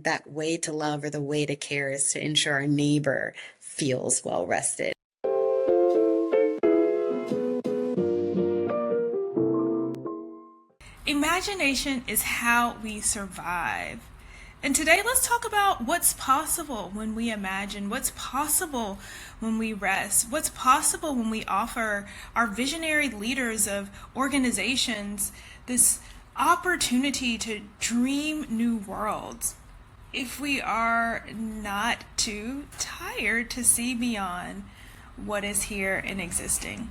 that way to love or the way to care is to ensure our neighbor feels well rested. Imagination is how we survive. And today, let's talk about what's possible when we imagine, what's possible when we rest, what's possible when we offer our visionary leaders of organizations this opportunity to dream new worlds if we are not too tired to see beyond what is here and existing.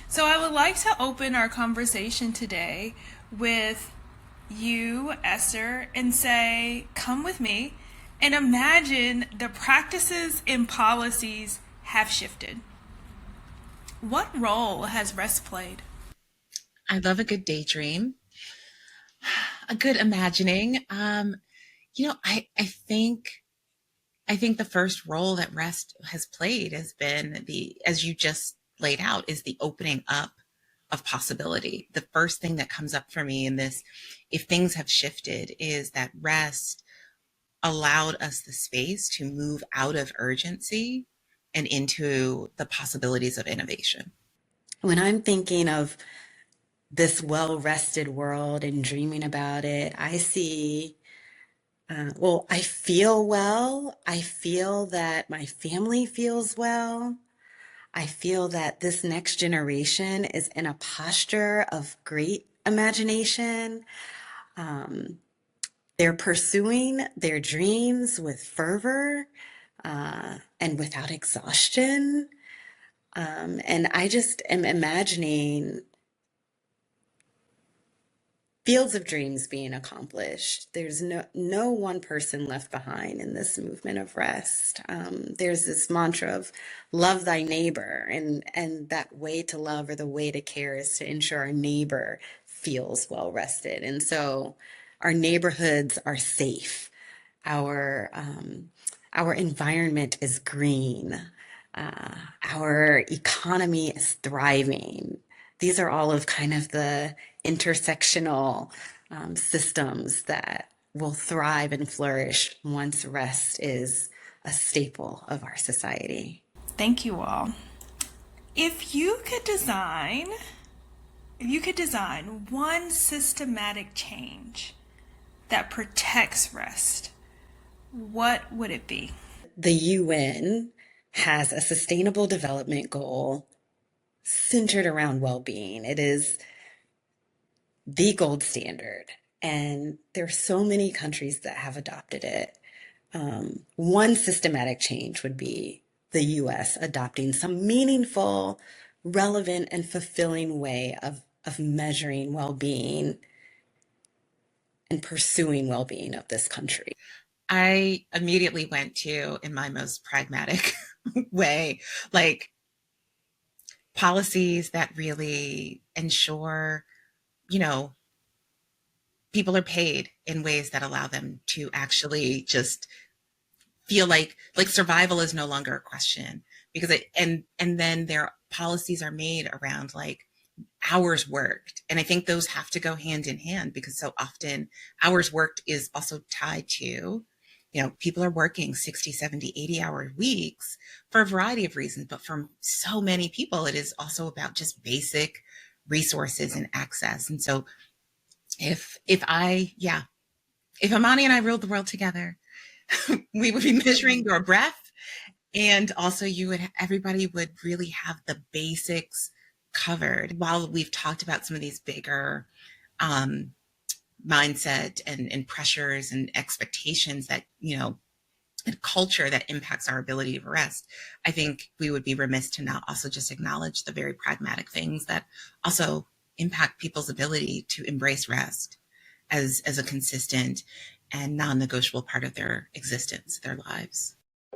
So I would like to open our conversation today with you, Esther, and say, come with me and imagine the practices and policies have shifted. What role has rest played? I love a good daydream, a good imagining. I think the first role that rest has played has been as you just laid out, is the opening up of possibility. The first thing that comes up for me in this, if things have shifted, is that rest allowed us the space to move out of urgency and into the possibilities of innovation. When I'm thinking of this well-rested world and dreaming about it, I see, I feel well. I feel that my family feels well. I feel that this next generation is in a posture of great imagination. They're pursuing their dreams with fervor and without exhaustion. And I just am imagining fields of dreams being accomplished. There's no one person left behind in this movement of rest. There's this mantra of love thy neighbor, and that way to love or the way to care is to ensure our neighbor feels well rested. And so our neighborhoods are safe. Our environment is green. Our economy is thriving. These are all of kind of the intersectional systems that will thrive and flourish once rest is a staple of our society. Thank you all. If you could design one systematic change that protects rest, what would it be? The UN has a sustainable development goal centered around well-being. It is the gold standard, and there are so many countries that have adopted it. One systematic change would be the US adopting some meaningful, relevant, and fulfilling way of measuring well-being and pursuing well-being of this country. I immediately went to, in my most pragmatic way, like policies that really ensure, people are paid in ways that allow them to actually just feel like survival is no longer a question, because and then their policies are made around like hours worked. And I think those have to go hand in hand, because so often hours worked is also tied to, people are working 60, 70, 80-hour weeks for a variety of reasons. But for so many people, it is also about just basic resources and access. And so if Imani and I ruled the world together, we would be measuring your breath. And also everybody would really have the basics covered. While we've talked about some of these bigger mindset and pressures and expectations that, and culture that impacts our ability to rest, I think we would be remiss to not also just acknowledge the very pragmatic things that also impact people's ability to embrace rest as a consistent and non-negotiable part of their existence, their lives.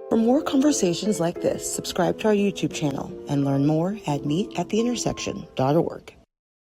For more conversations like this, subscribe to our YouTube channel and learn more at meetattheintersection.org.